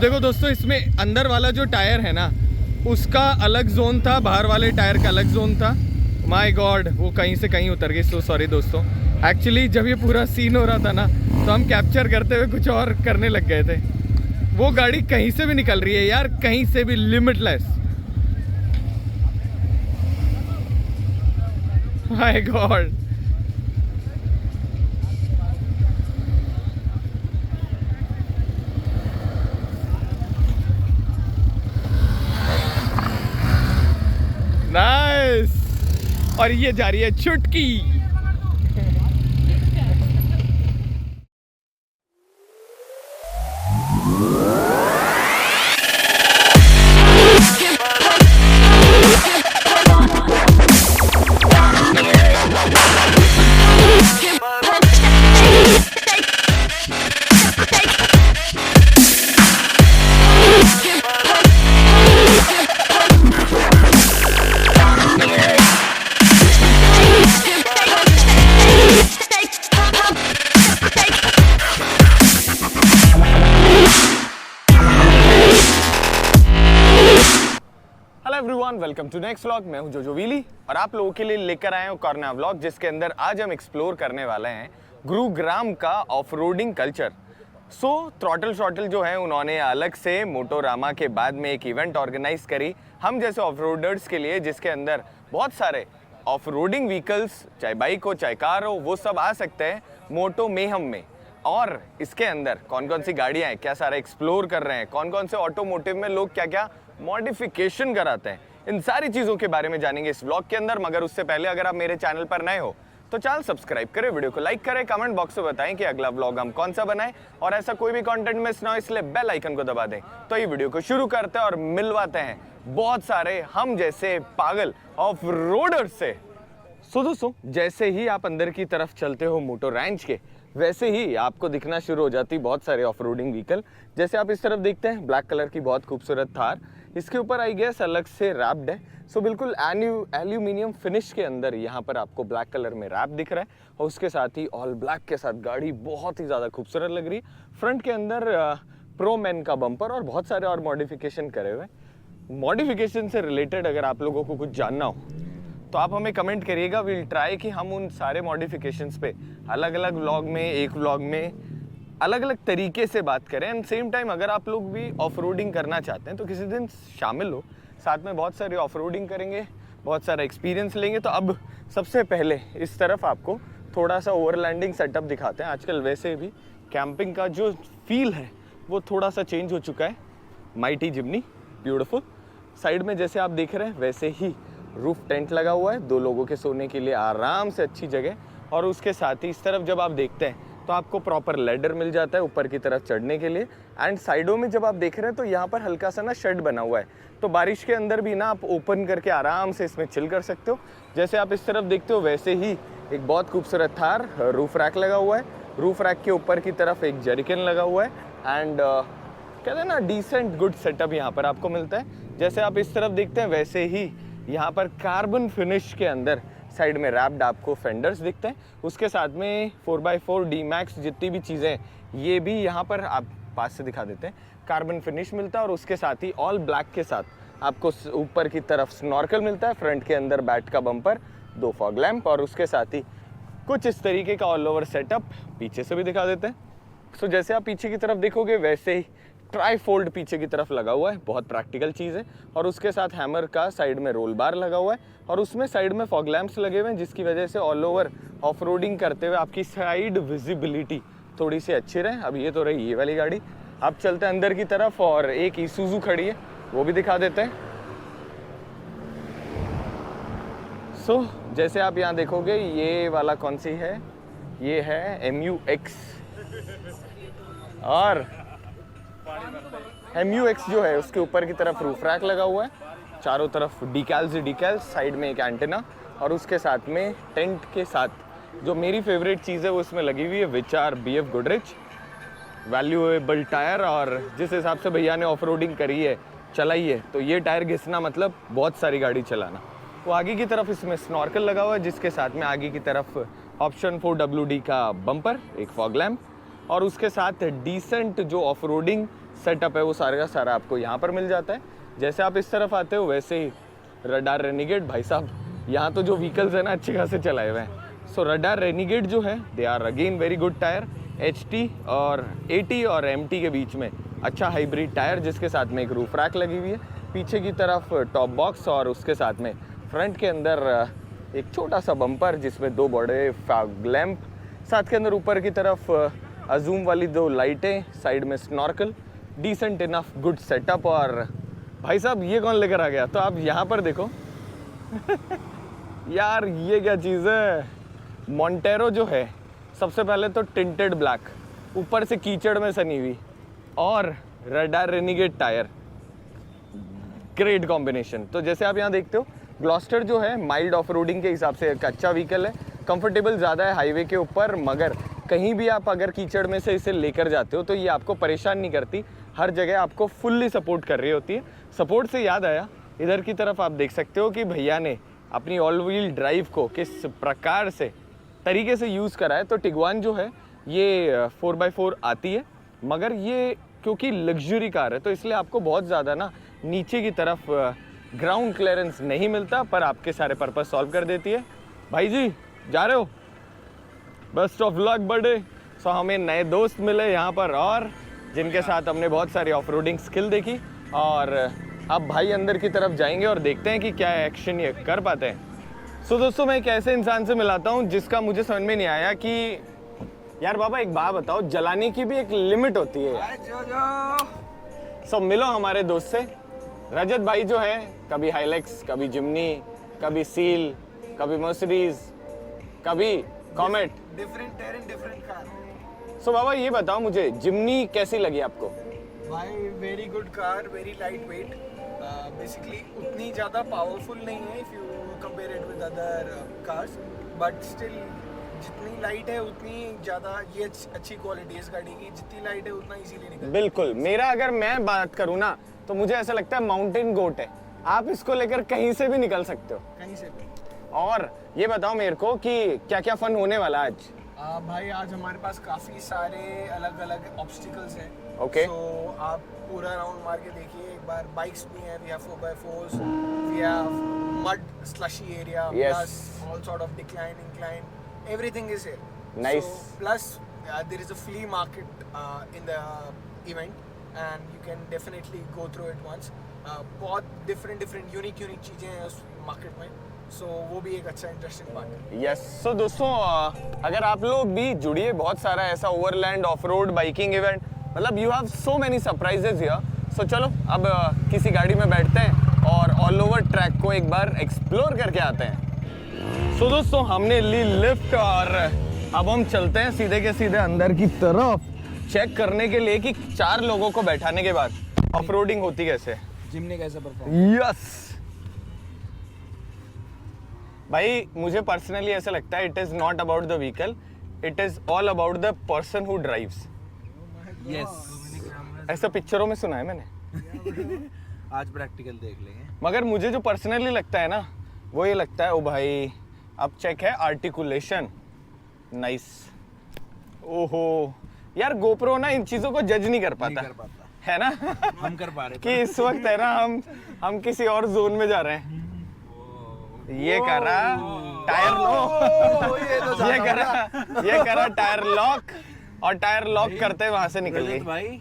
देखो दोस्तों, इसमें अंदर वाला जो टायर है ना, उसका अलग जोन था, बाहर वाले टायर का अलग जोन था। माय गॉड, वो कहीं से कहीं उतर गई। सो सॉरी दोस्तों। एक्चुअली जब ये पूरा सीन हो रहा था ना, तो हम कैप्चर करते हुए कुछ और करने लग गए थे। वो गाड़ी कहीं से भी निकल रही है यार, कहीं से भी, लिमिटलेस। My God. नाइस। और ये जा रही है चुटकी। Welcome to next vlog. मैं हूं जोजो व्हीली और आप लोगों के लिए लेकर आए हूं कॉर्नर व्लॉग, जिसके अंदर आज हम एक्सप्लोर करने वाले हैं गुरुग्राम का ऑफ रोडिंग कल्चर। सो थ्रॉटल शॉटल जो है, उन्होंने अलग से मोटोरामा के बाद में एक इवेंट ऑर्गेनाइज करी हम जैसे ऑफ रोडर्स के लिए, जिसके अंदर बहुत सारे ऑफ रोडिंग व्हीकल्स, चाहे बाइक हो चाहे कार हो, वो सब आ सकते हैं मोटो मेहम में। और इसके अंदर कौन कौन सी गाड़ियाँ हैं, क्या सारा एक्सप्लोर कर रहे हैं, कौन कौन से ऑटोमोटिव में लोग क्या क्या मॉडिफिकेशन कराते हैं, इन सारी चीज़ों के बारे में जानेंगे इस व्लॉग के अंदर। मगर उससे पहले अगर आप मेरे चैनल पर नए हो तो चैनल सब्सक्राइब करें, वीडियो को लाइक करें, कमेंट बॉक्स में बताएं कि अगला व्लॉग हम कौन सा बनाएं, और ऐसा कोई भी कंटेंट मिस ना हो इसलिए बेल आइकन को दबा दें। तो ये वीडियो को शुरू करते हैं और मिलवाते हैं बहुत सारे हम जैसे पागल ऑफ रोडर से। सो दोस्तों, जैसे ही आप अंदर की तरफ चलते हो मोटो रैंच के, वैसे ही आपको दिखना शुरू हो जाती बहुत सारे ऑफ रोडिंग व्हीकल। जैसे आप इस तरफ देखते हैं, ब्लैक कलर की बहुत खूबसूरत थार, इसके ऊपर आई गेस अलग से रैप्ड है। सो बिल्कुल एल्यूमिनियम फिनिश के अंदर यहाँ पर आपको ब्लैक कलर में रैप दिख रहा है, और उसके साथ ही ऑल ब्लैक के साथ गाड़ी बहुत ही ज़्यादा खूबसूरत लग रही है। फ्रंट के अंदर प्रो मैन का बम्पर और बहुत सारे और मॉडिफिकेशन करे हुए। मॉडिफिकेशन से रिलेटेड अगर आप लोगों को कुछ जानना हो तो आप हमें कमेंट करिएगा। विल ट्राई कि हम उन सारे मॉडिफिकेशंस पे अलग अलग व्लॉग में, एक व्लॉग में अलग अलग तरीके से बात करें। एंड सेम टाइम अगर आप लोग भी ऑफ रोडिंग करना चाहते हैं तो किसी दिन शामिल हो, साथ में बहुत सारी ऑफ रोडिंग करेंगे, बहुत सारा एक्सपीरियंस लेंगे। तो अब सबसे पहले इस तरफ आपको थोड़ा सा ओवरलैंडिंग सेटअप दिखाते हैं। आजकल वैसे भी कैंपिंग का जो फील है वो थोड़ा सा चेंज हो चुका है। Mighty Jimny, beautiful. साइड में जैसे आप देख रहे हैं वैसे ही रूफ टेंट लगा हुआ है, 2 लोगों के सोने के लिए आराम से अच्छी जगह। और उसके साथ ही इस तरफ जब आप देखते हैं तो आपको प्रॉपर लैडर मिल जाता है ऊपर की तरफ चढ़ने के लिए। एंड साइडों में जब आप देख रहे हैं तो यहाँ पर हल्का सा ना शेड बना हुआ है, तो बारिश के अंदर भी ना आप ओपन करके आराम से इसमें चिल कर सकते हो। जैसे आप इस तरफ देखते हो वैसे ही एक बहुत खूबसूरत थार रूफ रैक लगा हुआ है। रूफ रैक के ऊपर की तरफ एक जरिकन लगा हुआ है। एंड कहते हैं ना, डिसेंट गुड सेटअप यहाँ पर आपको मिलता है। जैसे आप इस तरफ देखते हैं वैसे ही यहाँ पर कार्बन फिनिश के अंदर साइड में रैप्ड आपको फेंडर्स दिखते हैं। उसके साथ में 4x4 D-Max जितनी भी चीज़ें, ये भी यहाँ पर आप पास से दिखा देते हैं, कार्बन फिनिश मिलता है। और उसके साथ ही ऑल ब्लैक के साथ आपको ऊपर की तरफ स्नॉर्कल मिलता है। फ्रंट के अंदर बैट का बम्पर, 2 फॉग लैम्प, और उसके साथ ही कुछ इस तरीके का ऑल ओवर सेटअप पीछे से भी दिखा देते हैं। सो जैसे आप पीछे की तरफ देखोगे वैसे ही ट्राईफोल्ड पीछे की तरफ लगा हुआ है, बहुत प्रैक्टिकल चीज़ है। और उसके साथ हैमर का साइड में रोल बार लगा हुआ है, और उसमें साइड में फॉग लैंप्स लगे हुए हैं, जिसकी वजह से ऑल ओवर ऑफ रोडिंग करते हुए आपकी साइड विजिबिलिटी थोड़ी सी अच्छी रहे। अब ये तो रही ये वाली गाड़ी। अब चलते हैं अंदर की तरफ, और एक ईसुजू खड़ी है, वो भी दिखा देते हैं। सो जैसे आप यहाँ देखोगे, ये वाला कौन सी है, ये है MU-X। और MU-X जो है उसके ऊपर की तरफ रूफ रैक लगा हुआ है, चारों तरफ डिकैल्स ही डिकैल्स, साइड में एक एंटेना, और उसके साथ में टेंट के साथ जो मेरी फेवरेट चीज़ है वो इसमें लगी हुई है, which are BF Goodrich valuable tyre. और जिस हिसाब से भैया ने ऑफ रोडिंग करी है, चलाई है, तो ये टायर घिसना मतलब बहुत सारी गाड़ी चलाना। वो आगे की तरफ इसमें स्नॉर्कल लगा हुआ है, जिसके साथ में आगे की तरफ ऑप्शन 4WD का बम्पर, एक फॉग लैम्प, और उसके साथ डिसेंट जो ऑफ रोडिंग सेटअप है वो सारे का सारा आपको यहाँ पर मिल जाता है। जैसे आप इस तरफ आते हो वैसे ही रडार रेनिगेट, भाई साहब यहाँ तो जो व्हीकल्स है ना अच्छे खासे चलाए हुए हैं। सो रडार रेनिगेट जो है they are again very good tyre, HT और AT और MT के बीच में अच्छा हाइब्रिड टायर, जिसके साथ में एक रूफ रैक लगी हुई है, पीछे की तरफ टॉप बॉक्स और उसके साथ में फ्रंट के अंदर एक छोटा सा बम्पर जिसमें 2 बड़े फॉग लैंप, साथ के अंदर ऊपर की तरफ अजूम वाली 2 लाइटें, साइड में snorkel, decent enough good setup. और भाई साहब ये कौन लेकर आ गया, तो आप यहाँ पर देखो यार ये क्या चीज़ है। मोंटेरो जो है सबसे पहले तो टिंटेड ब्लैक, ऊपर से कीचड़ में सनी हुई, और रडार रेनिगेट टायर, ग्रेट कॉम्बिनेशन। तो जैसे आप यहाँ देखते हो ग्लॉस्टर जो है माइल्ड ऑफ रोडिंग के हिसाब से एक अच्छा व्हीकल है, कंफर्टेबल ज़्यादा है हाईवे के ऊपर, मगर कहीं भी आप अगर कीचड़ में से इसे लेकर जाते हो तो ये आपको परेशान नहीं करती, हर जगह आपको फुल्ली सपोर्ट कर रही होती है। सपोर्ट से याद आया, इधर की तरफ आप देख सकते हो कि भैया ने अपनी ऑल व्हील ड्राइव को किस प्रकार से तरीके से यूज़ करा है। तो टिगवान जो है ये 4x4 आती है, मगर ये क्योंकि लग्जरी कार है तो इसलिए आपको बहुत ज़्यादा ना नीचे की तरफ ग्राउंड क्लियरेंस नहीं मिलता, पर आपके सारे पर्पस सॉल्व कर देती है। भाई जी जा रहे हो, बेस्ट ऑफ लक बर्थडे। सो हमें नए दोस्त मिले यहाँ पर और जिनके साथ हमने बहुत सारी ऑफ रोडिंग स्किल देखी, और अब भाई अंदर की तरफ जाएंगे और देखते हैं कि क्या एक्शन ये कर पाते हैं। सो दोस्तों मैं एक ऐसे इंसान से मिलाता हूँ जिसका मुझे समझ में नहीं आया कि यार बाबा एक बात बताओ, जलाने की भी एक लिमिट होती है। सो मिलो हमारे दोस्त से, रजत भाई जो है कभी हाइलेक्स, कभी जिमनी, कभी सील, कभी मर्सिडीज, कभी Comet, different terrain different car. So बाबा ये बताओ मुझे जिमनी कैसी लगी आपको? भाई very good car, very light weight, basically उतनी ज़्यादा पावरफुल नहीं है if you compare it with other cars, but still जितनी लाइट है उतनी ज़्यादा ये अच्छी क्वालिटी है इस गाड़ी की, जितनी लाइट है उतना इजीली निकलता है। बिल्कुल, मेरा अगर मैं बात करूँ ना तो मुझे ऐसा लगता है माउंटेन गोट है, आप इसको लेकर कहीं से भी निकल सकते हो, कहीं से भी। और ये बताओ मेरे को कि क्या क्या फन होने वाला आज? भाई आज हमारे पास काफ़ी सारे अलग अलग ऑब्स्टिकल्स हैं। Okay. तो आप पूरा राउंड मार के देखिए एक बार। बाइक्स भी हैं, we have 4x4s, we have mud slushy area, Yes. Plus all sort of decline, incline, everything is here. Nice. Plus there is a flea market in the event and you can definitely go through it once. बहुत different unique चीज़ें हैं उस market में, सो वो भी एक अच्छा interesting part है। यस, सो दोस्तों अगर आप लोग भी जुड़िए, बहुत सारा ऐसा overland off road biking event, मतलब you have so many surprises here. So चलो अब किसी गाड़ी में बैठते हैं और ऑल ओवर ट्रैक को एक बार एक्सप्लोर करके आते हैं। सो दोस्तों हमने ली लिफ्ट और अब हम चलते हैं सीधे के सीधे अंदर की तरफ, चेक करने के लिए कि 4 लोगों को बैठाने के बाद ऑफ रोडिंग होती कैसे। जिमनी कैसा परफॉर्म? यस भाई, मुझे पर्सनली ऐसा लगता है it is not about the vehicle, it is all about the person who drives. Yes, ऐसा पिक्चरों में सुना है मैंने आज प्रैक्टिकल देख लेंगे। मगर मुझे जो पर्सनली लगता है ना वो ये लगता है, ओ भाई अब चेक है आर्टिकुलेशन, नाइस। ओहो यार, गोप्रो ना इन चीजों को जज नहीं कर पाता, है ना हम कर पा रहे कि इस वक्त है ना हम किसी और जोन में जा रहे हैं। ये करा टायर लो, ये करा टायर लॉक, और टायर लॉक करते वहां से निकल गई। भाई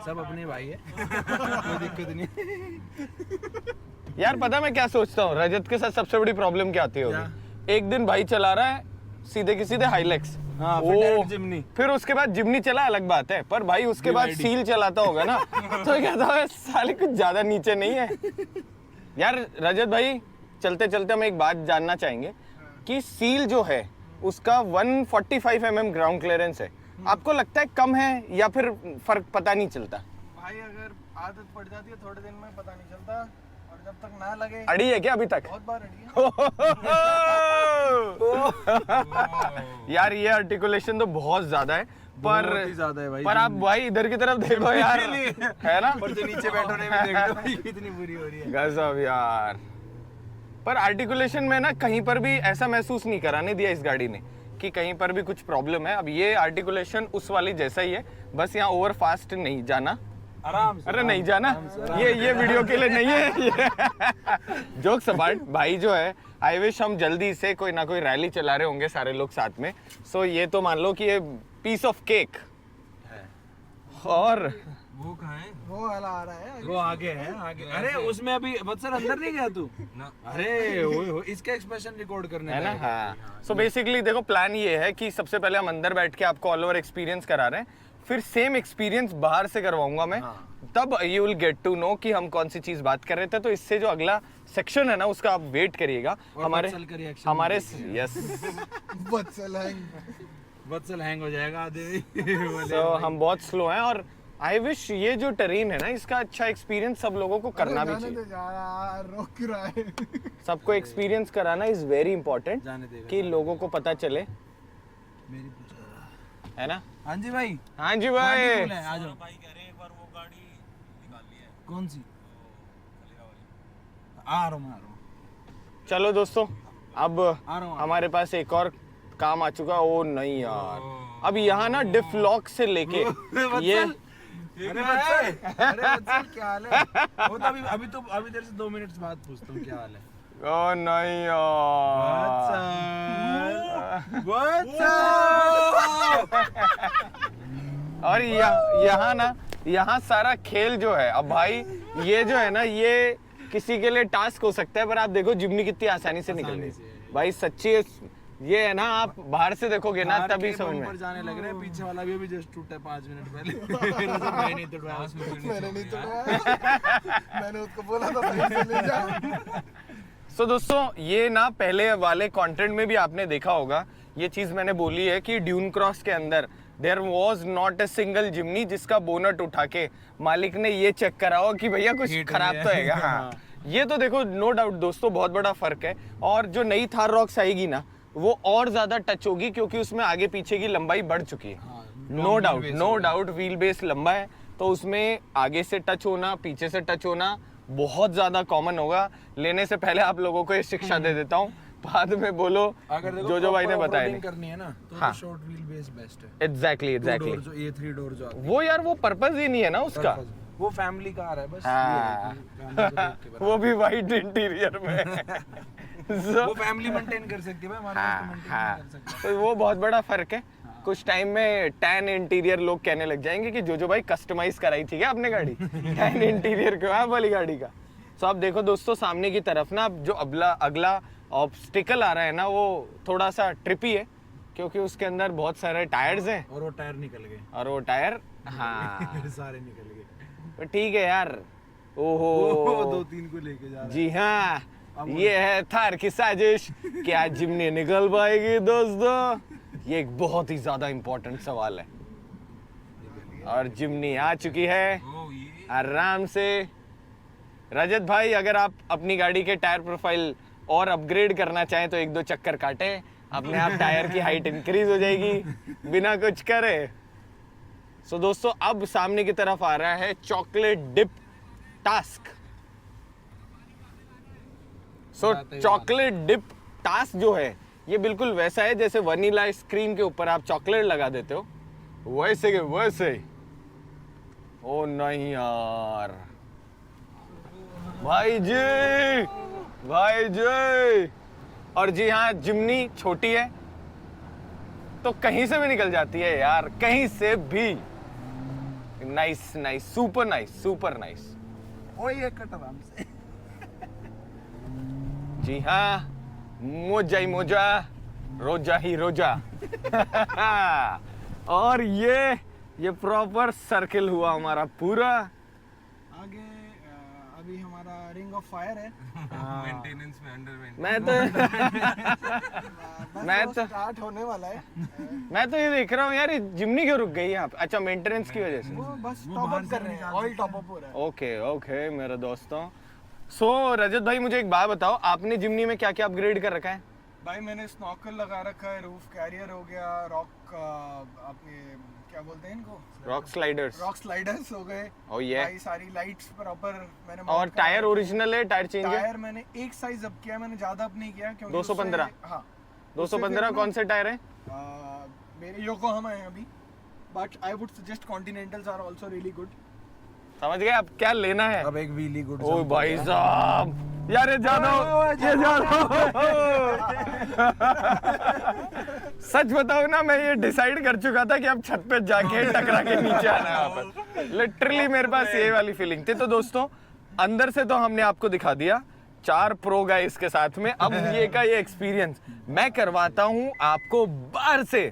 सब अपने भाई है कोई दिक्कत नहीं। यार पता मैं क्या सोचता हूँ, रजत के साथ सबसे बड़ी प्रॉब्लम क्या आती होगी, एक दिन भाई चला रहा है सीधे की सीधे हाइलेक्स, हाँ, फिर direct जिमनी। फिर उसके बाद जिमनी चला, अलग बात है, पर भाई उसके बाद सील चलाता होगा ना तो कहता है साले कुछ ज्यादा नीचे नहीं है। यार रजत भाई चलते चलते हम एक बात जानना चाहेंगे कि सील जो है उसका 145 mm ग्राउंड क्लियरेंस है, आपको लगता है कम है या फिर फर्क पता नहीं चलता? भाई अगर आदत पड़ जाती है थोड़े दिन में पता नहीं चलता, और जब तक ना लगे। अड़ी है क्या अभी तक? बहुत बार अड़ी है। यार ये आर्टिकुलेशन तो बहुत ज्यादा है, पर बहुत ही ज्यादा है भाई। पर आप भाई इधर की तरफ देखो यार, है ना, पर जो नीचे बैठने में देख लो भाई कितनी बुरी हो रही है। गजब यार। पर आर्टिकुलेशन में ना कहीं पर भी ऐसा महसूस नहीं कराने दिया इस गाड़ी ने कि कहीं पर भी कुछ प्रॉब्लम है। अब ये आर्टिकुलेशन उस वाली जैसा ही है, बस यहाँ ओवर फास्ट नहीं जाना, आराम से। अरे नहीं जाना, ये वीडियो के लिए नहीं है। जोक्स अपार्ट, भाई जो है आई विश हम जल्दी से कोई ना कोई रैली चला रहे होंगे सारे लोग साथ में। सो ये तो मान लो कि ये पीस ऑफ केक है। और वो कहाँ है? वो वाला आ रहा है। वो आगे है, आगे। अरे उसमें अभी वत्सल अंदर नहीं गया तू? अरे हो, इसका एक्सप्रेशन रिकॉर्ड करने है ना। का है। हाँ, सो बेसिकली देखो प्लान ये है कि सबसे पहले हम अंदर बैठ के आपको ऑल ओवर एक्सपीरियंस करा रहे हैं, फिर सेम एक्सपीरियंस बाहर से करवाऊंगा मैं। तब you will get to know कि हम कौन सी चीज बात कर रहे थे। तो इससे जो अगला सेक्शन है ना उसका आप वेट करिएगा। और हमारे वत्सल का reaction हमारे भी यस वत्सल हैंग हो जाएगा आधे। सो हम बहुत स्लो हैं और आई विश ये जो टेरेन है ना इसका अच्छा एक्सपीरियंस सब लोगों को करना भी चाहिए। रोक क्यों रहा है? सबको एक्सपीरियंस कराना इज वेरी इंपॉर्टेंट जाने देगा। कि लोगों को पता चले, मेरी पूछ है ना। हाँ जी भाई, हाँ जी गाड़ी भाई, बोले, आ जाओ। कौन सी? आ रहा हूँ। चलो दोस्तों अब आ रहा हूँ। हमारे पास एक और काम आ चुका। ओ नहीं यार, अब यहाँ ना डिफ लॉक से लेके ये अरे वत्सल क्या हाल है? वो तो अभी तेरे से 2 मिनट बाद पूछता हूँ क्या हाल है। ओ नहीं यार, और यहाँ सारा खेल जो है अब भाई, ये जो है ना ये किसी के लिए टास्क हो सकता है, पर आप देखो जिम्नी कितनी आसानी से निकल गई भाई। सच्ची ये है ना, आप बाहर से देखोगे ना तभी समझ में। ऊपर जाने लग रहे हैं, पीछे वाला भी अभी जस्ट टूटा है 5 मिनट पहले। मैं नहीं तोड़वाया, मैंने नहीं तोड़वाया, मैंने उसको बोला था सही से ले जा। सो दोस्तों ये ना पहले वाले कंटेंट में भी आपने देखा होगा, ये चीज मैंने बोली है कि ड्यून क्रॉस के अंदर there was not a single Jimny जिसका बोनट उठा के मालिक ने ये चेक करा हो कि भैया कुछ खराब तो है। हाँ, ये तो देखो नो डाउट दोस्तों बहुत बड़ा फर्क है। और जो नई थार रॉक्स आएगी ना वो और ज्यादा टच होगी क्योंकि उसमें आगे पीछे की लंबाई बढ़ चुकी है। नो डाउट व्हील बेस लंबा है तो उसमें आगे से टच होना, पीछे से टच होना बहुत ज्यादा कॉमन होगा। लेने से पहले आप लोगों को ये शिक्षा दे देता हूँ, बाद में बोलो अगर देखो जो भाई ने proper बताया offroading नहीं। करनी है ना तो हाँ। शॉर्ट व्हील बेस बेस्ट है। एग्जैक्टली जो ये 3 डोर जो आती है, वो यार वो पर्पस ही नहीं है ना उसका। वो फैमिली कार है बस। हाँ। ये है कि family को देख के बता। वो भी वाइट इंटीरियर में वो फैमिली मेंटेन कर सकती है भाई, हमारे पास तो मेंटेन हाँ, नहीं कर सकता। तो वो बहुत बड़ा फर्क है। कुछ टाइम में टैन इंटीरियर लोग कहने लग जाएंगे कि जो भाई कस्टमाइज कराई थी क्या आपने गाड़ी, टैन इंटीरियर क्यों है वाली गाड़ी का। तो आप देखो दोस्तों सामने की तरफ ना जो अगला ऑब्स्टिकल आ रहा है ना वो थोड़ा सा ट्रिपी है क्योंकि उसके अंदर बहुत सारे टायर्स हैं और वो टायर निकल गए। और वो टायर हाँ सारे निकल गए। तो ठीक है यार। ओहो 2-3 को लेके जा रहा है। जी हाँ, ये है थार की साजिश। क्या जिम्नी निकल पाएगी दोस्तों, ये एक बहुत ही ज्यादा इंपॉर्टेंट सवाल है। और जिम्नी आ चुकी है आराम से। रजत भाई अगर आप अपनी गाड़ी के टायर प्रोफाइल और अपग्रेड करना चाहें तो 1-2 चक्कर काटे, अपने आप टायर की हाइट इंक्रीज हो जाएगी बिना कुछ करे। सो दोस्तों अब सामने की तरफ आ रहा है chocolate dip task. So chocolate dip task जो है ये बिल्कुल वैसा है जैसे वनीला आइसक्रीम के ऊपर आप चॉकलेट लगा देते हो, वैसे के वैसे। ओ नहीं यार भाई जी। और जी हाँ जिम्नी छोटी है तो कहीं से भी निकल जाती है यार, कहीं से भी। Nice super nice. ओ ये कट आराम से। जी हाँ, मोजा ही मोजा, रोजा ही रोजा। और ये प्रॉपर सर्किल हुआ हमारा पूरा। आगे अभी हमारा रिंग ऑफ फायर है। मेंटेनेंस में अंडर मैं तो स्टार्ट होने वाला है। मैं तो ये देख रहा हूँ यार ये जिम्नी क्यों रुक गई यहाँ पे? अच्छा मेंटेनेंस की वजह से। वो बस टॉप अप कर रहे हैं, ऑयल टॉप अप हो रहा है। ओके मेरे दोस्तों। सो रजत भाई मुझे एक बात बताओ, आपने जिम्नी में क्या क्या अपग्रेड कर रखा है? भाई मैंने स्नॉकल लगा रखा है, रूफ कैरियर हो गया, रॉक आपने क्या बोलते हैं इनको, रॉक स्लाइडर्स हो गए। ओ ये भाई सारी लाइट्स प्रॉपर मैंने और mount करा टायर रखा है। ओरिजिनल है, टायर चेंज है? टायर मैंने एक साइज अप किया, मैंने ज्यादा अप नहीं किया क्योंकि 215? उससे- हाँ 215 कौन से टायर है? मेरे योकोहामा है अभी, but I would suggest Continentals are also really good. समझ गए अब क्या लेना है? अब एक व्हीली गुड ओ भाई साहब यार ये जानो सच बताओ ना, मैं ये डिसाइड कर चुका था कि अब छत पे जाके टकरा के नीचे आना है वापस। लिटरली मेरे पास ये वाली फीलिंग थी। तो दोस्तों अंदर से तो हमने आपको दिखा दिया, 4 प्रो गाइस के साथ में। अब ये का ये एक्सपीरियंस मैं करवाता हूँ आपको बाहर से।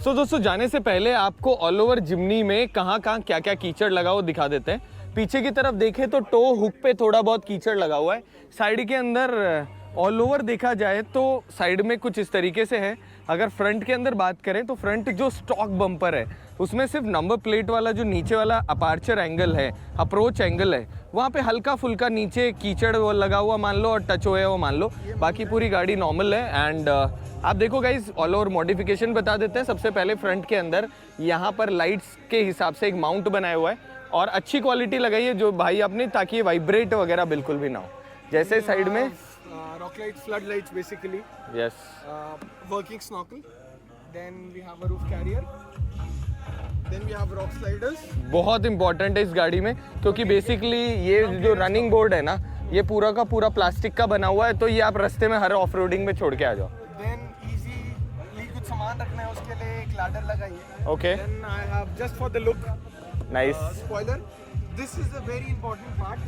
सो दोस्तों जाने से पहले आपको ऑल ओवर जिमनी में कहाँ क्या क्या कीचड़ लगा वो दिखा देते हैं। पीछे की तरफ देखें तो टो हुक पे थोड़ा बहुत कीचड़ लगा हुआ है। साइड के अंदर ऑल ओवर देखा जाए तो साइड में कुछ इस तरीके से है। अगर फ्रंट के अंदर बात करें तो फ्रंट जो स्टॉक बम्पर है उसमें सिर्फ नंबर प्लेट वाला जो नीचे वाला अपार्चर एंगल है, अप्रोच एंगल है, वहाँ पे हल्का फुल्का नीचे कीचड़ वो लगा हुआ मान लो और टच हुआ है वो मान लो, बाकी पूरी गाड़ी नॉर्मल है। एंड आप देखो गाइज ऑल ओवर मॉडिफिकेशन बता देते हैं। सबसे पहले फ्रंट के अंदर यहाँ पर लाइट्स के हिसाब से एक माउंट बनाया हुआ है और अच्छी क्वालिटी लगाई है जो भाई आपने, ताकि ये वाइब्रेट वगैरह बिल्कुल भी ना हो। जैसे साइड में rock lights, flood lights basically. Yes Working snorkel. Then we have a roof carrier. Then we have rock sliders. बहुत इंपॉर्टेंट है इस गाड़ी में, क्योंकि बेसिकली ये जो रनिंग बोर्ड है ना ये पूरा का पूरा प्लास्टिक का बना हुआ है, तो ये आप रास्ते में हर ऑफ रोडिंग में छोड़ के आ जाओ। Then easily कुछ सामान रखना है उसके लिए एक लैडर लगाई है। Okay Then I have just for the look nice. spoiler. This is a very important part.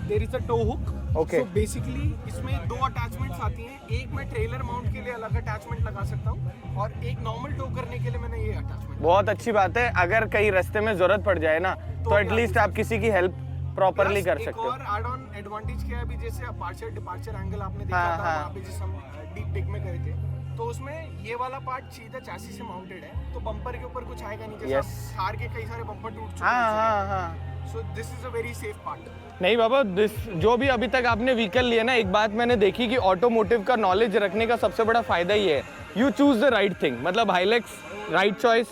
There is a tow hook. Okay. So basically इसमें 2 अटैचमेंट्स आती हैं। एक मैं ट्रेलर माउंट के लिए अलग अटैचमेंट लगा सकता हूँ और एक नॉर्मल टो करने के लिए मैंने ये अटैचमेंट। बहुत अच्छी बात है, अगर कहीं रास्ते में जरूरत पड़ जाए ना तो एटलीस्ट आप किसी की हेल्प प्रॉपरली कर सकते हो। और एड ऑन एडवांटेज क्या है अभी, जैसे अपार्चर डिपार्चर एंगल आपने देखा हाँ, था हाँ। वहाँ पे जिस हम डीप डिग में गए थे, तो उसमें ये वाला पार्ट सीधा चैसी से माउंटेड है, तो बम्पर के ऊपर कुछ आएगा नहीं। जैसे Yes. थार के कई सारे बम्पर टूट चुके हाँ हैं। हाँ हाँ so this is a very safe part. नहीं बाबा, जो भी अभी तक आपने व्हीकल लिया ना, एक बात मैंने देखी कि ऑटोमोटिव का नॉलेज रखने का सबसे बड़ा फायदा ये है, you choose the right thing. मतलब Hilux right choice,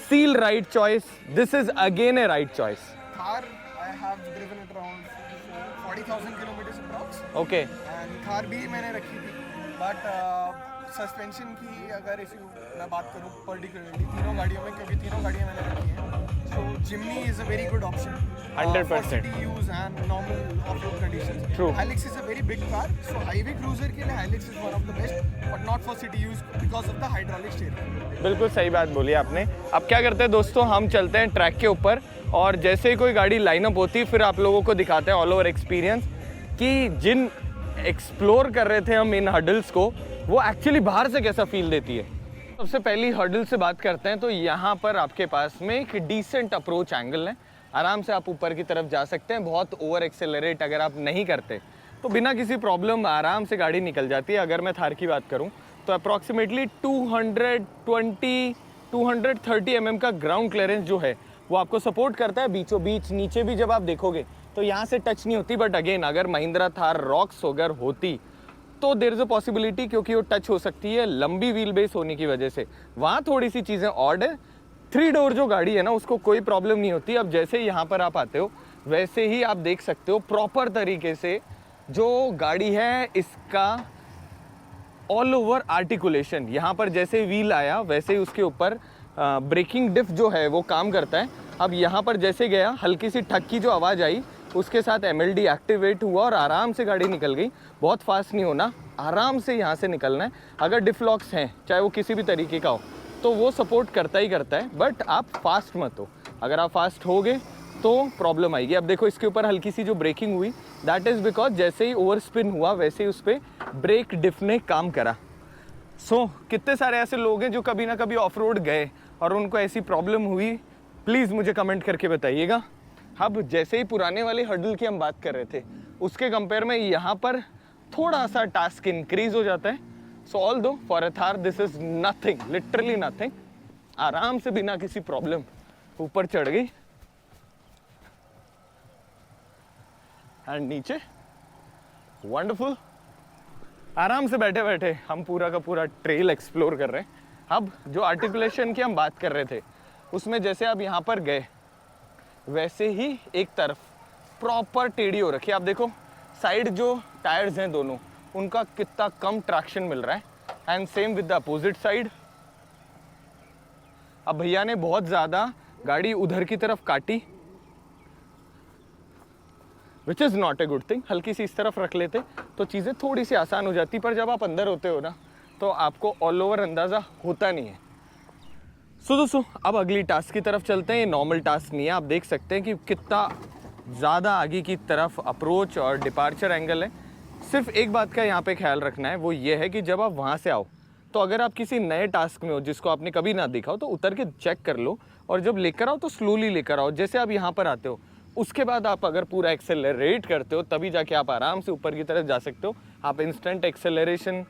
Seal right choice, this is again a right choice. Thar, I have driven it around 40,000 kilometers approx. Okay And Thar भी मैंने रखी थी, but सस्पेंशन की अगर इफ यू मैं बात करूँ पर्टिकुलरली तीनों गाड़ियों में, क्योंकि तीनों गाड़ियाँ मैंने रखी हैं, so Jimny is a very good option. 100%. For city use and normal off-road conditions. True. Hilux is a very big car, so highway cruiser के लिए Hilux is one of the best, but not for city use because of the hydraulic steering. बिल्कुल सही बात बोली आपने। अब क्या करते हैं दोस्तों, हम चलते हैं ट्रैक के ऊपर और जैसे ही कोई गाड़ी लाइनअप होती फिर आप लोगों को दिखाते हैं ऑल ओवर एक्सपीरियंस कि जिन एक्सप्लोर कर रहे थे हम इन हर्डल्स को, वो एक्चुअली बाहर से कैसा फील देती है। सबसे पहली हर्डल से बात करते हैं तो यहाँ पर आपके पास में एक डिसेंट अप्रोच एंगल है, आराम से आप ऊपर की तरफ जा सकते हैं। बहुत ओवर एक्सेलरेट अगर आप नहीं करते तो बिना किसी प्रॉब्लम आराम से गाड़ी निकल जाती है। अगर मैं थार की बात करूँ तो अप्रॉक्सीमेटली 230 mm का ग्राउंड क्लियरेंस जो है वो आपको सपोर्ट करता है बीचों बीच। नीचे भी जब आप देखोगे तो यहाँ से टच नहीं होती, बट अगेन अगर महिंद्रा थार रॉक्स अगर होती तो देयर इज अ पॉसिबिलिटी, क्योंकि वो टच हो सकती है लंबी व्हील बेस होने की वजह से। वहाँ थोड़ी सी चीज़ें ऑड है। 3 डोर जो गाड़ी है ना उसको कोई प्रॉब्लम नहीं होती। अब जैसे यहाँ पर आप आते हो वैसे ही आप देख सकते हो प्रॉपर तरीके से जो गाड़ी है इसका ऑल ओवर आर्टिकुलेशन। यहाँ पर जैसे व्हील आया वैसे ही उसके ऊपर ब्रेकिंग डिफ जो है वो काम करता है। अब यहाँ पर जैसे गया हल्की सी ठक की जो आवाज़ आई उसके साथ MLD एक्टिवेट हुआ और आराम से गाड़ी निकल गई। बहुत फास्ट नहीं होना, आराम से यहाँ से निकलना है। अगर डिफलॉक्स हैं चाहे वो किसी भी तरीके का हो तो वो सपोर्ट करता ही करता है, बट आप फास्ट मत हो। अगर आप फास्ट होगे तो प्रॉब्लम आएगी। अब देखो इसके ऊपर हल्की सी जो ब्रेकिंग हुई दैट इज़ बिकॉज जैसे ही ओवर स्पिन हुआ वैसे ही उस पर ब्रेक डिफ ने काम करा। सो कितने सारे ऐसे लोग हैं जो कभी ना कभी ऑफ रोड गए और उनको ऐसी प्रॉब्लम हुई, प्लीज़ मुझे कमेंट करके बताइएगा। अब जैसे ही पुराने वाले हर्डल की हम बात कर रहे थे उसके कंपेयर में यहाँ पर थोड़ा सा टास्क इंक्रीज हो जाता है। सो ऑल दो for a Thar this is nothing, literally nothing. आराम से बिना किसी प्रॉब्लम ऊपर चढ़ गई एंड नीचे वंडरफुल। आराम से बैठे बैठे हम पूरा का पूरा ट्रेल एक्सप्लोर कर रहे हैं। अब जो आर्टिकुलेशन की हम बात कर रहे थे उसमें जैसे आप यहाँ पर गए वैसे ही एक तरफ प्रॉपर टेढ़ी हो रखी है। आप देखो साइड जो टायर्स हैं दोनों उनका कितना कम ट्रैक्शन मिल रहा है, and same with the opposite side. अब भैया ने बहुत ज़्यादा गाड़ी उधर की तरफ काटी which is not a good thing. हल्की सी इस तरफ रख लेते तो चीज़ें थोड़ी सी आसान हो जाती, पर जब आप अंदर होते हो ना तो आपको ऑल ओवर अंदाज़ा होता नहीं है। सो दोस्तों अब अगली टास्क की तरफ चलते हैं। ये नॉर्मल टास्क नहीं है, आप देख सकते हैं कि कितना ज़्यादा आगे की तरफ अप्रोच और डिपार्चर एंगल है। सिर्फ एक बात का यहाँ पे ख्याल रखना है, वो ये है कि जब आप वहाँ से आओ तो अगर आप किसी नए टास्क में हो जिसको आपने कभी ना देखा हो तो उतर के चेक कर लो, और जब लेकर आओ तो स्लोली लेकर आओ। जैसे आप यहाँ पर आते हो उसके बाद आप अगर पूरा एक्सेलरेट करते हो तभी जाके आप आराम से ऊपर की तरफ जा सकते हो। आप इंस्टेंट एक्सेलरेशन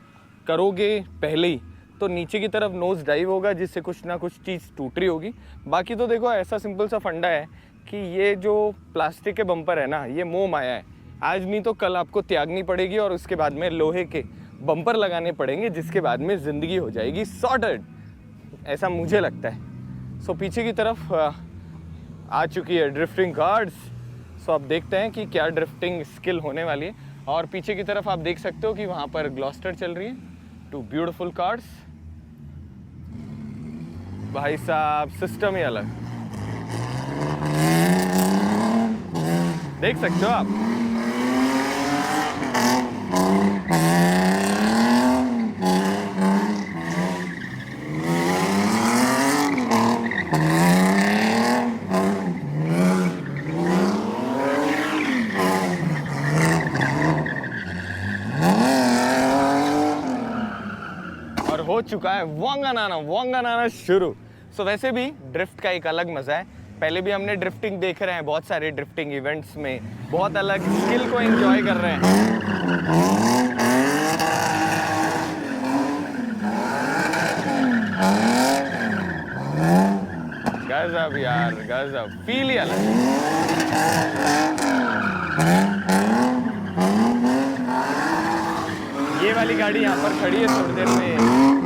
करोगे पहले ही तो नीचे की तरफ नोज डाइव होगा, जिससे कुछ ना कुछ चीज़ टूट रही होगी। बाकी तो देखो ऐसा सिंपल सा फंडा है कि ये जो प्लास्टिक के बम्पर है ना, ये मोह माया है। आज नहीं तो कल आपको त्यागनी पड़ेगी और उसके बाद में लोहे के बम्पर लगाने पड़ेंगे, जिसके बाद में ज़िंदगी हो जाएगी सॉर्टेड, ऐसा मुझे लगता है। सो पीछे की तरफ आ चुकी है ड्रिफ्टिंग कार्ड्स। सो आप देखते हैं कि क्या ड्रिफ्टिंग स्किल होने वाली है। और पीछे की तरफ आप देख सकते हो कि वहाँ पर ग्लॉस्टर चल रही है। टू ब्यूटिफुल कार्ड्स, भाई साहब सिस्टम ही अलग, देख सकते हो आप। और हो चुका है वांगानाना शुरू। सो वैसे भी ड्रिफ्ट का एक अलग मज़ा है। पहले भी हमने ड्रिफ्टिंग देख रहे हैं बहुत सारे ड्रिफ्टिंग इवेंट्स में, बहुत अलग स्किल को एंजॉय कर रहे हैं। गजब यार गजब, फील ही अलग। ये वाली गाड़ी यहाँ पर खड़ी है थोड़ी देर में।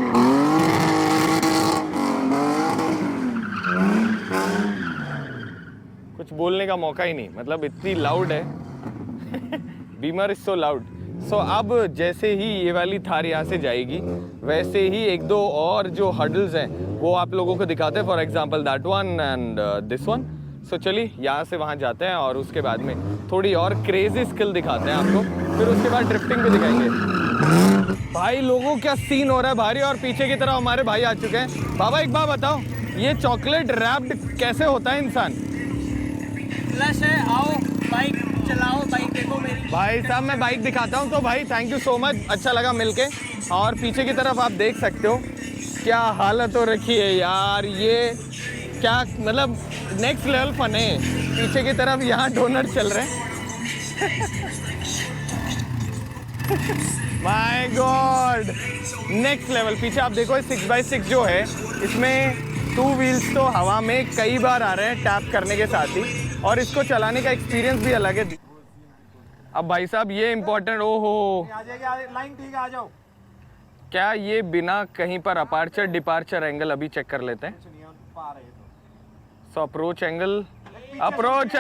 कुछ बोलने का मौका ही नहीं, मतलब इतनी लाउड है। Beemer is so loud. So अब जैसे ही ये वाली थार यहाँ से जाएगी वैसे ही एक दो और जो हडल्स हैं वो आप लोगों को दिखाते हैं। For example that one and this one. So चलिए यहाँ से वहाँ जाते हैं और उसके बाद में थोड़ी और क्रेजी स्किल दिखाते हैं आपको, फिर उसके बाद ड्रिफ्टिंग भी दिखाएंगे। भाई लोगों क्या सीन हो रहा है भारी, और पीछे की तरफ हमारे भाई आ चुके हैं। बाबा एक बात बताओ, ये चॉकलेट रैप्ड कैसे होता है इंसान? प्लस है, आओ बाइक चलाओ, बाइक देखो मेरी। भाई साहब मैं बाइक दिखाता हूँ। तो भाई थैंक यू सो मच, अच्छा लगा मिलके। और पीछे की तरफ आप देख सकते हो क्या हालत हो रखी है यार, ये क्या मतलब नेक्स्ट लेवल फन है। पीछे की तरफ यहाँ डोनट चल रहे हैं। My God next level. पीछे आप देखो 6x6 जो है इसमें 2 व्हील्स तो हवा में कई बार आ रहे हैं टैप करने के साथ ही, और इसको चलाने का एक्सपीरियंस भी अलग है। अब भाई साहब ये इम्पोर्टेंट, ओहो लाइन ठीक है, आ जाओ। क्या ये बिना कहीं पर अपार्चर डिपार्चर एंगल अभी चेक कर लेते हैं। सो approach angle, approach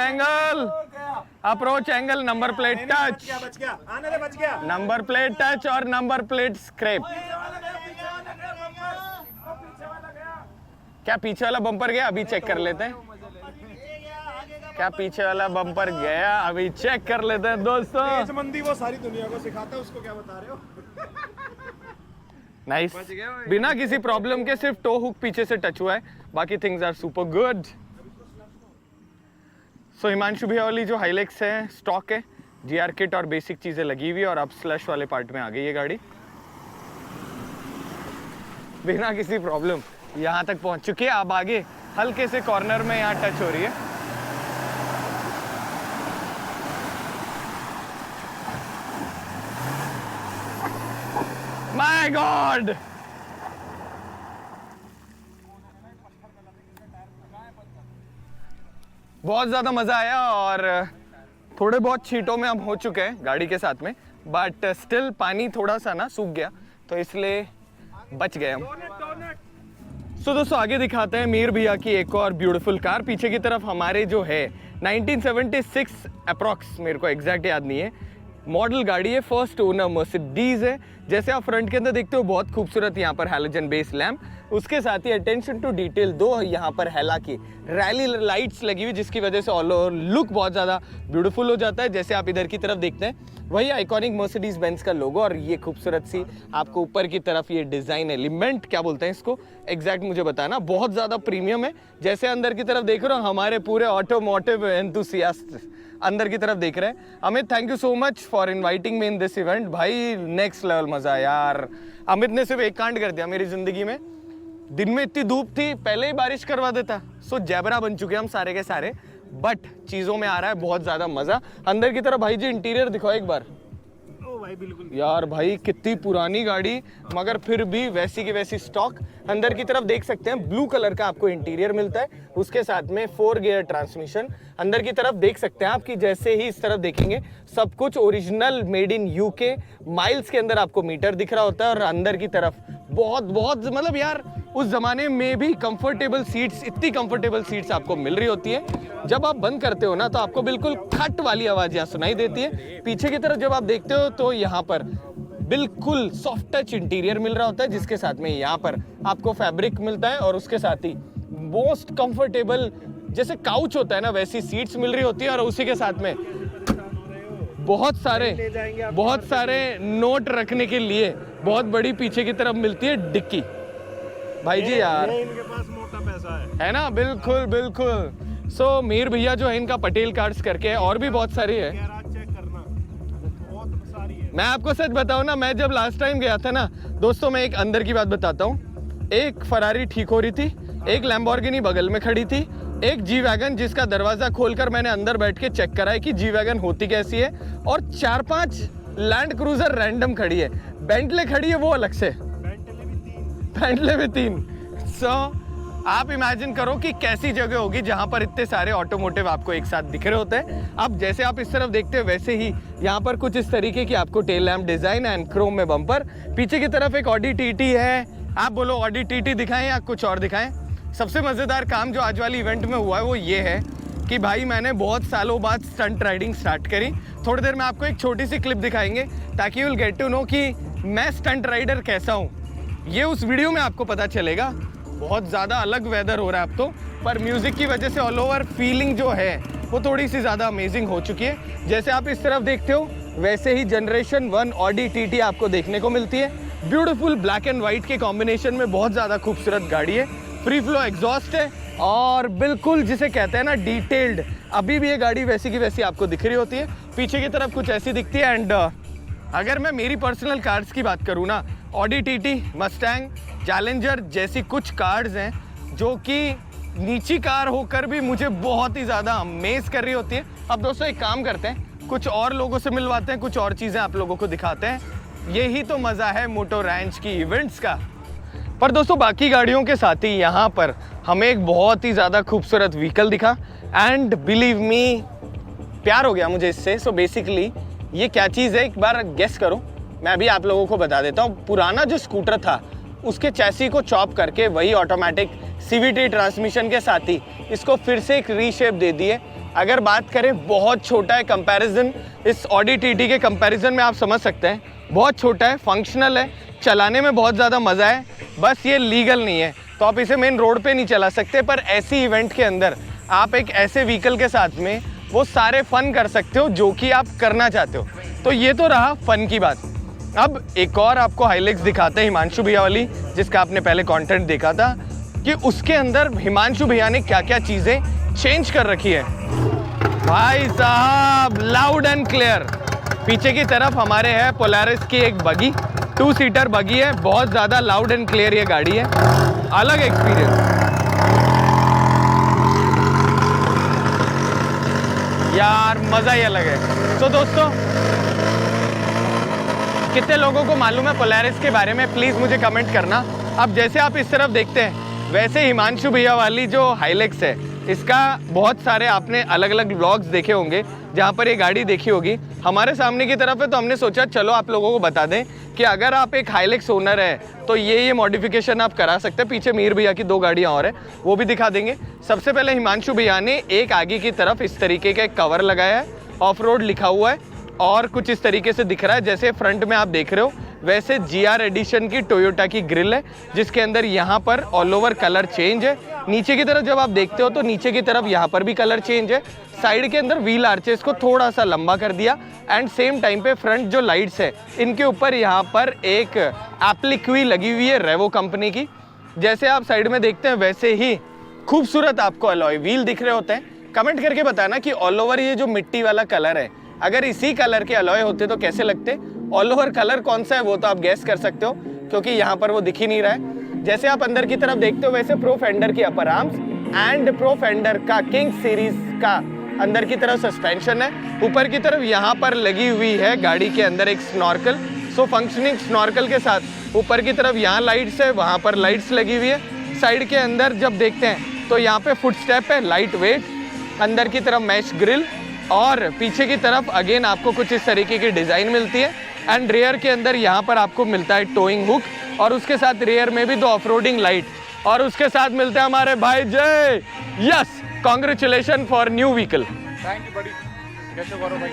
angle, number plate touch, बच गया, आने दे, बच गया। नंबर प्लेट टच और नंबर प्लेट स्क्रैप। क्या पीछे वाला बम्पर गया? अभी चेक कर लेते हैं। क्या पीछे वाला बम्पर गया? अभी चेक कर लेते हैं दोस्तों। तेजमंदी वो सारी दुनिया को सिखाता है, उसको क्या बता रहे हो? नाइस, बिना किसी प्रॉब्लम के सिर्फ टो हुक पीछे से टच हुआ है, बाकी थिंग्स आर सुपर गुड। सो हिमांशु भैया वाली जो हाइलेक्स है स्टॉक है, जीआर किट और बेसिक चीजें लगी हुई है, और अब स्लश वाले पार्ट में आ गई है गाड़ी बिना किसी प्रॉब्लम यहाँ तक पहुँच चुकी है। अब आगे हल्के से कॉर्नर में यहाँ टच हो रही है। माय गॉड बहुत ज़्यादा मज़ा आया, और थोड़े बहुत छींटों में हम हो चुके हैं गाड़ी के साथ में, बट स्टिल पानी थोड़ा सा ना सूख गया तो इसलिए बच गए हम। सो दोस्तों आगे दिखाते हैं मीर भैया की एक और ब्यूटीफुल कार। पीछे की तरफ हमारे जो है 1976 अप्रॉक्स, मेरे को एग्जैक्ट याद नहीं है, मॉडल गाड़ी है, फर्स्ट ओनर मर्सिडीज है। जैसे आप फ्रंट के अंदर देखते हो बहुत खूबसूरत यहाँ पर हैलोजन बेस लैम्प, उसके साथ ही अटेंशन टू डिटेल दो यहाँ पर हेला की रैली लाइट्स लगी हुई, जिसकी वजह से ऑल ओवर लुक बहुत ज़्यादा ब्यूटीफुल हो जाता है। जैसे आप इधर की तरफ देखते हैं वही आइकॉनिक मर्सिडीज बेंज का लोगो, और ये खूबसूरत सी आपको ऊपर की तरफ ये डिज़ाइन एलिमेंट क्या बोलते हैं इसको एग्जैक्ट मुझे बताना, बहुत ज़्यादा प्रीमियम है। जैसे अंदर की तरफ देख रहे हो हमारे पूरे ऑटोमोटिव एंथुसियास्ट अंदर की तरफ देख रहे हैं। Amit thank you so much for inviting me in this event. भाई नेक्स्ट लेवल मज़ा यार। अमित ने सिर्फ एक कांड कर दिया मेरी ज़िंदगी में, दिन में इतनी धूप थी पहले ही बारिश करवा देता, सो जैबरा बन चुके हम सारे के सारे, बट चीज़ों में आ रहा है बहुत ज़्यादा मज़ा। अंदर की तरफ भाई जी इंटीरियर दिखाओ एक बार। भाई बिल्कुल यार भाई कितनी पुरानी गाड़ी मगर फिर भी वैसी की वैसी स्टॉक। अंदर की तरफ देख सकते हैं ब्लू कलर का आपको इंटीरियर मिलता है, उसके साथ में 4 गियर ट्रांसमिशन। अंदर की तरफ देख सकते हैं आप कि जैसे ही इस तरफ देखेंगे सब कुछ original made in UK, miles के अंदर आपको मीटर दिख रहा होता है। और अंदर की तरफ बहुत बहुत मतलब यार उस जमाने में भी कंफर्टेबल सीट्स, इतनी कंफर्टेबल सीट्स आपको मिल रही होती है। जब आप बंद करते हो ना तो आपको बिल्कुल खट वाली आवाज यहाँ सुनाई देती है। पीछे की तरफ जब आप देखते हो तो यहाँ पर बिल्कुल सॉफ्ट टच इंटीरियर मिल रहा होता है, जिसके साथ में यहाँ पर आपको फैब्रिक मिलता है और उसके साथ ही मोस्ट कंफर्टेबल जैसे काउच होता है ना वैसी सीट्स मिल रही होती है। और उसी के साथ में बहुत सारे नोट रखने के लिए बहुत बड़ी पीछे की तरफ मिलती है डिक्की। भाई जी यार इनके पास मोटा पैसा है ना, बिल्कुल बिल्कुल। सो मीर भैया जो है इनका पटेल कार्ड्स करके है, और भी बहुत सारी है, चेक करना बहुत सारी है। मैं आपको सच बताऊं ना, मैं जब लास्ट टाइम गया था ना दोस्तों, मैं एक अंदर की बात बताता हूँ। एक फरारी ठीक हो रही थी, एक लैम्बोर्गिनी बगल में खड़ी थी, एक जी वैगन जिसका दरवाजा खोलकर मैंने अंदर बैठ के चेक करा है कि जी वैगन होती कैसी है, और 4-5 लैंड क्रूजर रैंडम खड़ी है, बेंटले खड़ी है वो अलग से, बेंटले भी 3। सो आप इमेजिन करो कि कैसी जगह होगी जहां पर इतने सारे ऑटोमोटिव आपको एक साथ दिख रहे होते हैं। अब जैसे आप इस तरफ देखते हो वैसे ही यहाँ पर कुछ इस तरीके की आपको tail lamp design and Chrome में बम्पर। पीछे की तरफ एक ऑडी टीटी है, आप बोलो ऑडी टीटी दिखाएं या कुछ और दिखाएं। सबसे मज़ेदार काम जो आज वाली इवेंट में हुआ है वो ये है कि भाई मैंने बहुत सालों बाद स्टंट राइडिंग स्टार्ट करी। थोड़ी देर में आपको एक छोटी सी क्लिप दिखाएंगे ताकि you will get to know कि मैं स्टंट राइडर कैसा हूँ। ये उस वीडियो में आपको पता चलेगा। बहुत ज़्यादा अलग वेदर हो रहा है अब तो, पर म्यूज़िक की वजह से ऑल ओवर फीलिंग जो है वो थोड़ी सी ज़्यादा अमेजिंग हो चुकी है। जैसे आप इस तरफ देखते हो वैसे ही जनरेशन 1 ऑडी टीटी आपको देखने को मिलती है। ब्यूटीफुल ब्लैक एंड वाइट के कॉम्बिनेशन में बहुत ज़्यादा खूबसूरत गाड़ी है, फ्री फ्लो एग्जॉस्ट है और बिल्कुल जिसे कहते हैं ना डिटेल्ड। अभी भी ये गाड़ी वैसी की वैसी आपको दिख रही होती है, पीछे की तरफ कुछ ऐसी दिखती है। एंड अगर मैं मेरी पर्सनल कार्स की बात करूँ ना, ऑडी टीटी, मस्टैंग, चैलेंजर जैसी कुछ कार्स हैं जो कि नीची कार होकर भी मुझे बहुत ही ज़्यादा अमेज कर रही होती है। अब दोस्तों एक काम करते हैं, कुछ और लोगों से मिलवाते हैं, कुछ और चीज़ें आप लोगों को दिखाते हैं। यही तो मज़ा है मोटो रैंच की इवेंट्स का। पर दोस्तों बाकी गाड़ियों के साथ ही यहाँ पर हमें एक बहुत ही ज़्यादा खूबसूरत व्हीकल दिखा एंड बिलीव मी प्यार हो गया मुझे इससे। सो बेसिकली ये क्या चीज़ है एक बार गेस करो, मैं अभी आप लोगों को बता देता हूँ। पुराना जो स्कूटर था उसके चैसी को चॉप करके वही ऑटोमेटिक CVT ट्रांसमिशन के साथ ही इसको फिर से एक रीशेप दे दिए। अगर बात करें बहुत छोटा है कंपैरिजन, इस ऑडी टीटी के कंपैरिजन में आप समझ सकते हैं बहुत छोटा है, फंक्शनल है, चलाने में बहुत ज़्यादा मज़ा है, बस ये लीगल नहीं है तो आप इसे मेन रोड पे नहीं चला सकते। पर ऐसी इवेंट के अंदर आप एक ऐसे व्हीकल के साथ में वो सारे फन कर सकते हो जो कि आप करना चाहते हो। तो ये तो रहा फन की बात। अब एक और आपको हाइलेक्स दिखाते हैं हिमांशु भैया वाली, जिसका आपने पहले कंटेंट देखा था कि उसके अंदर हिमांशु भैया ने क्या क्या चीज़ें चेंज कर रखी है। भाई साहब लाउड एंड क्लियर। पीछे की तरफ हमारे है पोलारिस की एक बगी, 2 सीटर बगी है, बहुत ज़्यादा लाउड एंड क्लियर ये गाड़ी है, अलग एक्सपीरियंस यार, मज़ा ही अलग है। तो दोस्तों कितने लोगों को मालूम है पोलारिस के बारे में, प्लीज़ मुझे कमेंट करना। अब जैसे आप इस तरफ देखते हैं वैसे हिमांशु भैया वाली जो हाइलेक्स है इसका बहुत सारे आपने अलग अलग व्लॉग्स देखे होंगे जहाँ पर ये गाड़ी देखी होगी। हमारे सामने की तरफ है तो हमने सोचा चलो आप लोगों को बता दें कि अगर आप एक हाइलेक्स ओनर है तो ये मॉडिफिकेशन आप करा सकते हैं। पीछे मीर भैया की 2 गाड़ियाँ और है वो भी दिखा देंगे। सबसे पहले हिमांशु भैया ने एक आगे की तरफ इस तरीके का एक कवर लगाया है, ऑफ रोड लिखा हुआ है, और कुछ इस तरीके से दिख रहा है, जैसे फ्रंट में आप देख रहे हो वैसे GR एडिशन की टोयोटा की ग्रिल है, जिसके अंदर यहाँ पर ऑल ओवर कलर चेंज है। नीचे की तरफ जब आप देखते हो तो नीचे की तरफ यहाँ पर भी कलर चेंज है। साइड के अंदर व्हील आर्चेस को थोड़ा सा लंबा कर दिया एंड सेम टाइम पे फ्रंट जो लाइट्स है इनके ऊपर यहाँ पर एक एप्लिक्वी लगी हुई है रेवो कंपनी की। जैसे आप साइड में देखते हैं वैसे ही खूबसूरत आपको अलॉय व्हील दिख रहे होते हैं। कमेंट करके बताना कि ऑल ओवर ये जो मिट्टी वाला कलर है अगर इसी कलर के अलॉय होते तो कैसे लगते। ऑल ओवर कलर कौन सा है वो तो आप गैस कर सकते हो क्योंकि यहाँ पर वो दिख ही नहीं रहा है। जैसे आप अंदर की तरफ देखते हो वैसे प्रो फेंडर की अपर आर्म्स एंड प्रो फेंडर का किंग सीरीज का अंदर की तरफ सस्पेंशन है। ऊपर की तरफ यहाँ पर लगी हुई है गाड़ी के अंदर एक स्नॉर्कल। सो फंक्शनिंग स्नॉर्कल के साथ ऊपर की तरफ यहाँ लाइट्स है, वहाँ पर लाइट्स लगी हुई है। साइड के अंदर जब देखते हैं तो यहाँ पे फुट स्टेप है, लाइट वेट, अंदर की तरफ मैश ग्रिल और पीछे की तरफ अगेन आपको कुछ इस तरीके की डिज़ाइन मिलती है। एंड रेयर के अंदर यहाँ पर आपको मिलता है टोइंग हुक और उसके साथ रेयर में भी 2 ऑफरोडिंग लाइट और उसके साथ मिलते हैं हमारे भाई जय। Yes, congratulation for new vehicle. Thank you बड़ी। कैसे करो भाई?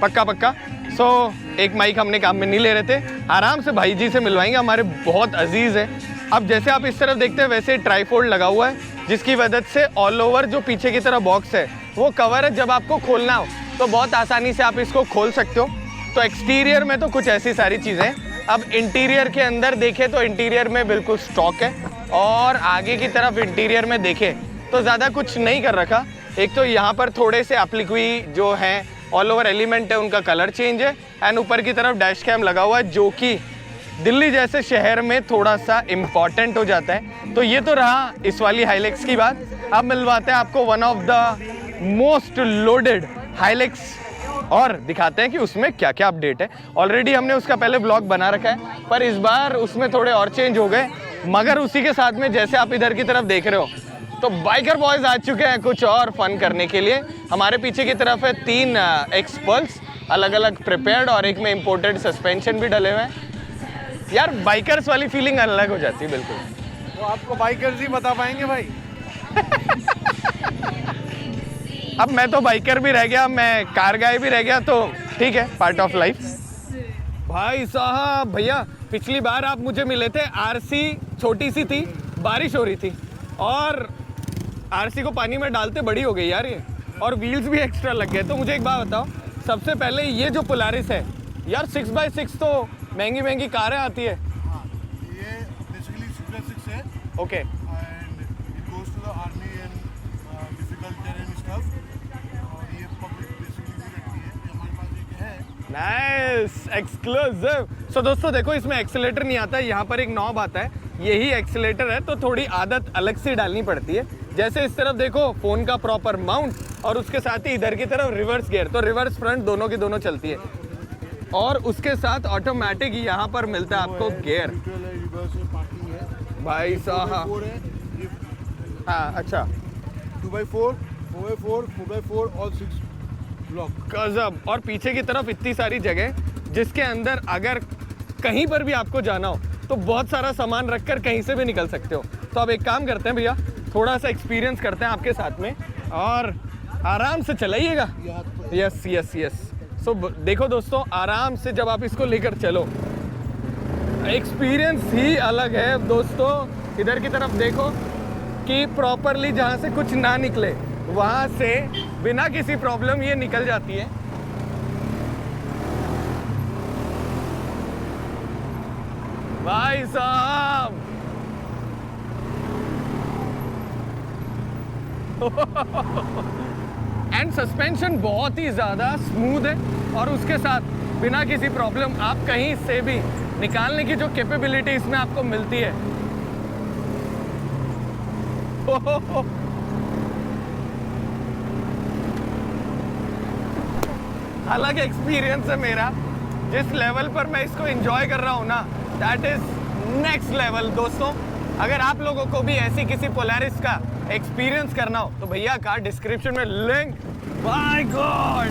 पक्का पक्का। सो एक माइक हमने काम में नहीं ले रहे थे, आराम से भाई जी से मिलवाएंगे, हमारे बहुत अजीज है। अब जैसे आप इस तरफ देखते हैं वैसे ट्राईफोल्ड लगा हुआ है जिसकी वजह से ऑल ओवर जो पीछे की तरफ बॉक्स है वो कवर है। जब आपको खोलना हो तो बहुत आसानी से आप इसको खोल सकते हो। तो एक्सटीरियर में तो कुछ ऐसी सारी चीज़ें। अब इंटीरियर के अंदर देखें तो इंटीरियर में बिल्कुल स्टॉक है और आगे की तरफ इंटीरियर में देखें तो ज़्यादा कुछ नहीं कर रखा। एक तो यहाँ पर थोड़े से एप्लिक्वी जो हैं ऑल ओवर एलिमेंट है उनका कलर चेंज है एंड ऊपर की तरफ डैश कैम लगा हुआ है जो कि दिल्ली जैसे शहर में थोड़ा सा इम्पॉर्टेंट हो जाता है। तो ये तो रहा इस वाली हाइलेक्स की बात। अब मिलवाते हैं आपको one of the most loaded Hilux और दिखाते हैं कि उसमें क्या क्या अपडेट है। ऑलरेडी हमने उसका पहले ब्लॉग बना रखा है पर इस बार उसमें थोड़े और चेंज हो गए, मगर उसी के साथ में जैसे आप इधर की तरफ देख रहे हो तो बाइकर बॉयज आ चुके हैं कुछ और फन करने के लिए। हमारे पीछे की तरफ है 3 एक्सपल्स अलग अलग प्रिपेयर्ड और एक में इम्पोर्टेड सस्पेंशन भी डले हुए हैं। यार बाइकर्स वाली फीलिंग अलग हो जाती है बिल्कुल। वो आपको बाइकर्स ही बता पाएंगे भाई। अब मैं तो बाइकर भी रह गया, मैं कार गाय भी रह गया, तो ठीक है, पार्ट ऑफ लाइफ। भाई साहब भैया पिछली बार आप मुझे मिले थे, आरसी छोटी सी थी, बारिश हो रही थी और आरसी को पानी में डालते बड़ी हो गई यार ये, और व्हील्स भी एक्स्ट्रा लग गए। तो मुझे एक बात बताओ, सबसे पहले ये जो पोलारिस है यार 6x6 तो महंगी महंगी कारें आती है। ये बेसिकली 6x6 है। Okay and it goes to the army and difficult terrain stuff. और ये पब्लिक बेसिकली भी रखती है। ये हमारे पास एक है। Nice exclusive. सो दोस्तों देखो, इसमें एक्सीलेटर नहीं आता है, यहाँ पर एक नॉब आता है, यही एक्सीलेटर है। तो थोड़ी आदत अलग से डालनी पड़ती है। जैसे इस तरफ देखो फ़ोन का प्रॉपर माउंट और उसके साथ ही इधर की तरफ रिवर्स गियर, तो रिवर्स फ्रंट दोनों की दोनों चलती है। और उसके साथ ऑटोमेटिक यहाँ पर मिलता है आपको गियर। न्यूट्रल है, रिवर्स है, पार्किंग है। भाई साहब 4x4 है। ये हाँ अच्छा 2x4, 4x4, 4x4 और 6 ब्लॉक। गजब। और पीछे की तरफ इतनी सारी जगह जिसके अंदर अगर कहीं पर भी आपको जाना हो तो बहुत सारा सामान रखकर कहीं से भी निकल सकते हो। तो अब एक काम करते हैं भैया, थोड़ा सा एक्सपीरियंस करते हैं आपके साथ में और आराम से चलाइएगा। Yes yes yes. सो देखो दोस्तों, आराम से जब आप इसको लेकर चलो एक्सपीरियंस ही अलग है दोस्तों। इधर की तरफ देखो कि प्रॉपरली जहाँ से कुछ ना निकले वहाँ से बिना किसी प्रॉब्लम ये निकल जाती है। भाई साहब एंड सस्पेंशन बहुत ही ज़्यादा स्मूथ है और उसके साथ बिना किसी प्रॉब्लम आप कहीं से भी निकालने की जो कैपेबिलिटी इसमें आपको मिलती है। अलग एक्सपीरियंस है मेरा। जिस लेवल पर मैं इसको एंजॉय कर रहा हूँ ना, दैट इज नेक्स्ट लेवल दोस्तों। अगर आप लोगों को भी ऐसी किसी पोलारिस का एक्सपीरियंस करना हो तो भैया का डिस्क्रिप्शन में लिंक। माय गॉड,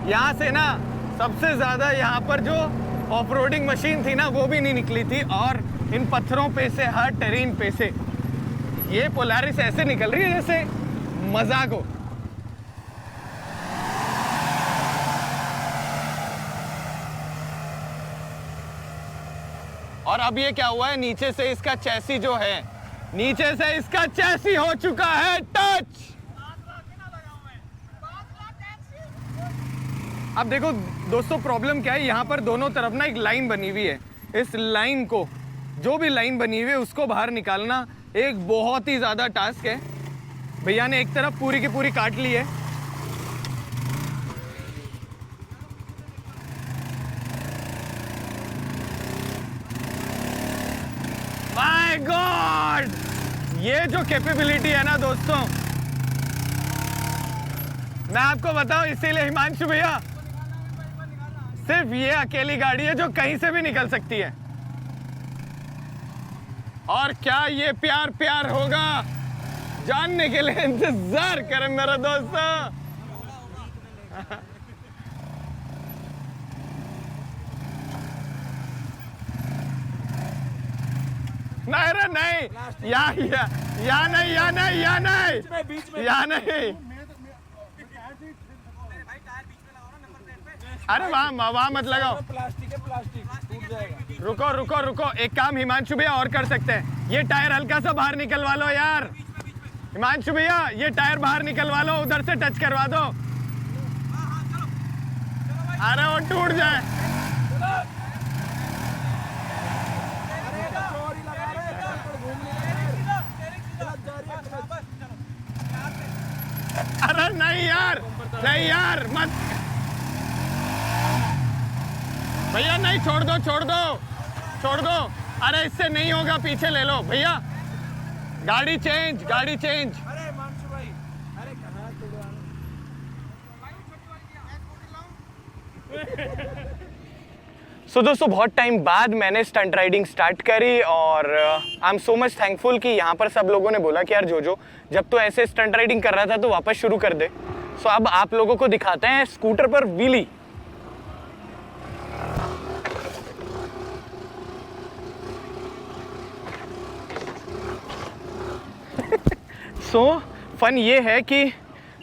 यहाँ से ना सबसे ज़्यादा यहाँ पर जो ऑफ रोडिंग मशीन थी ना वो भी नहीं निकली थी, और इन पत्थरों पे से, हर टेरेन पे से ये पोलारिस ऐसे निकल रही है जैसे मजाक हो। और अब ये क्या हुआ है, नीचे से इसका चैसी जो है, नीचे से इसका चैसी हो चुका है टच। अब देखो दोस्तों प्रॉब्लम क्या है, यहाँ पर दोनों तरफ ना एक लाइन बनी हुई है। इस लाइन को, जो भी लाइन बनी हुई है उसको बाहर निकालना एक बहुत ही ज़्यादा टास्क है। भैया ने एक तरफ पूरी की पूरी काट ली है। माय गॉड, ये जो कैपेबिलिटी है ना दोस्तों, मैं आपको बताऊं, इसीलिए हिमांशु भैया सिर्फ ये अकेली गाड़ी है जो कहीं से भी निकल सकती है। और क्या ये प्यार प्यार होगा, जानने के लिए इंतजार करें मेरे दोस्तों। नहीं रे नहीं, या नहीं, या नहीं, या नहीं, या नहीं। अरे वहाँ मत लगाओ, प्लास्टिक है, प्लास्टिक टूट जाएगा। रुको रुको रुको, एक काम हिमांशु भैया और कर सकते हैं, ये टायर हल्का सा बाहर निकलवा लो यार। हिमांशु भैया ये टायर बाहर निकलवा लो, उधर से टच करवा दो। अरे वो टूट जाए। अरे नहीं यार, नहीं यार मत भैया, नहीं, छोड़ दो छोड़ दो छोड़ दो। अरे इससे नहीं होगा, पीछे ले लो भैया, गाड़ी चेंज, गाड़ी चेंज। अरे मानसू भाई, अरे कहाँ सो दोस्तों बहुत टाइम बाद मैंने स्टंट राइडिंग स्टार्ट करी और I am so much thankful कि यहाँ पर सब लोगों ने बोला कि यार जोजो जब तो ऐसे स्टंट राइडिंग कर रहा था तो वापस शुरू कर दे। सो अब आप लोगों को दिखाते हैं स्कूटर पर व्हीली। सो फन ये है कि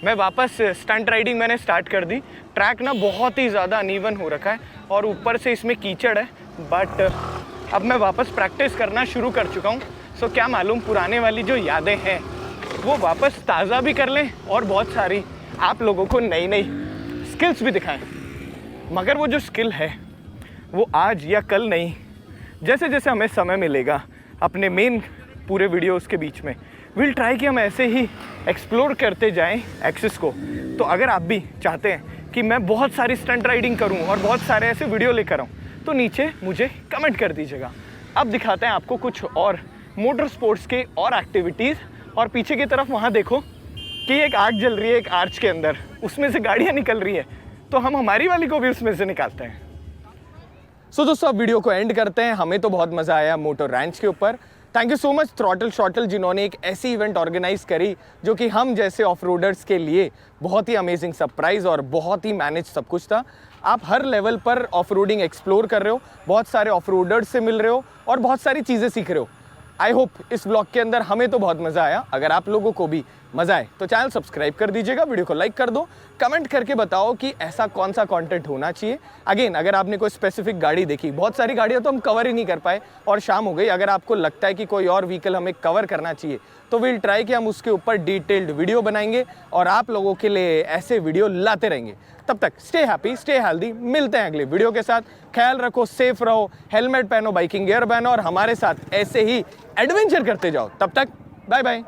मैं वापस स्टंट राइडिंग मैंने स्टार्ट कर दी। ट्रैक ना बहुत ही ज़्यादा अनइवन हो रखा है और ऊपर से इसमें कीचड़ है, बट अब मैं वापस प्रैक्टिस करना शुरू कर चुका हूँ। सो क्या मालूम पुराने वाली जो यादें हैं वो वापस ताज़ा भी कर लें और बहुत सारी आप लोगों को नई नई स्किल्स भी दिखाएं। मगर वो जो स्किल है वो आज या कल नहीं, जैसे जैसे हमें समय मिलेगा अपने मेन पूरे वीडियोस के बीच में विल ट्राई कि हम ऐसे ही एक्सप्लोर करते जाएं एक्सिस को। तो अगर आप भी चाहते हैं कि मैं बहुत सारी स्टंट राइडिंग करूं और बहुत सारे ऐसे वीडियो लेकर आऊं तो नीचे मुझे कमेंट कर दीजिएगा। अब दिखाते हैं आपको कुछ और मोटर स्पोर्ट्स के और एक्टिविटीज़। और पीछे की तरफ वहाँ देखो कि एक आग जल रही है एक आर्च के अंदर, उसमें से गाड़ियाँ निकल रही है, तो हम हमारी वाली को भी उसमें से निकालते हैं। सो दोस्तों अब वीडियो को एंड करते हैं। हमें तो बहुत मज़ा आया मोटर रैंच के ऊपर। Thank you so much throttle शॉटल जिन्होंने एक ऐसी इवेंट ऑर्गेनाइज करी जो कि हम जैसे ऑफ रोडर्स के लिए बहुत ही अमेजिंग सरप्राइज और बहुत ही मैनेज सब कुछ था। आप हर लेवल पर ऑफ रोडिंग एक्सप्लोर कर रहे हो, बहुत सारे ऑफ रोडर्स से मिल रहे हो और बहुत सारी चीज़ें सीख रहे हो। आई होप इस ब्लॉग के अंदर हमें तो बहुत मज़ा आया। अगर आप लोगों को भी मज़ा आए तो चैनल सब्सक्राइब कर दीजिएगा, वीडियो को लाइक कर दो, कमेंट करके बताओ कि ऐसा कौन सा कंटेंट होना चाहिए। अगेन अगर आपने कोई स्पेसिफिक गाड़ी देखी, बहुत सारी गाड़ियाँ तो हम कवर ही नहीं कर पाए और शाम हो गई, अगर आपको लगता है कि कोई और व्हीकल हमें कवर करना चाहिए तो विल ट्राई कि हम उसके ऊपर डिटेल्ड वीडियो बनाएंगे और आप लोगों के लिए ऐसे वीडियो लाते रहेंगे। तब तक स्टे हैप्पी, स्टे हेल्दी, मिलते हैं अगले वीडियो के साथ। ख्याल रखो, सेफ रहो, हेलमेट पहनो, बाइकिंग गियर पहनो और हमारे साथ ऐसे ही एडवेंचर करते जाओ। तब तक बाय बाय।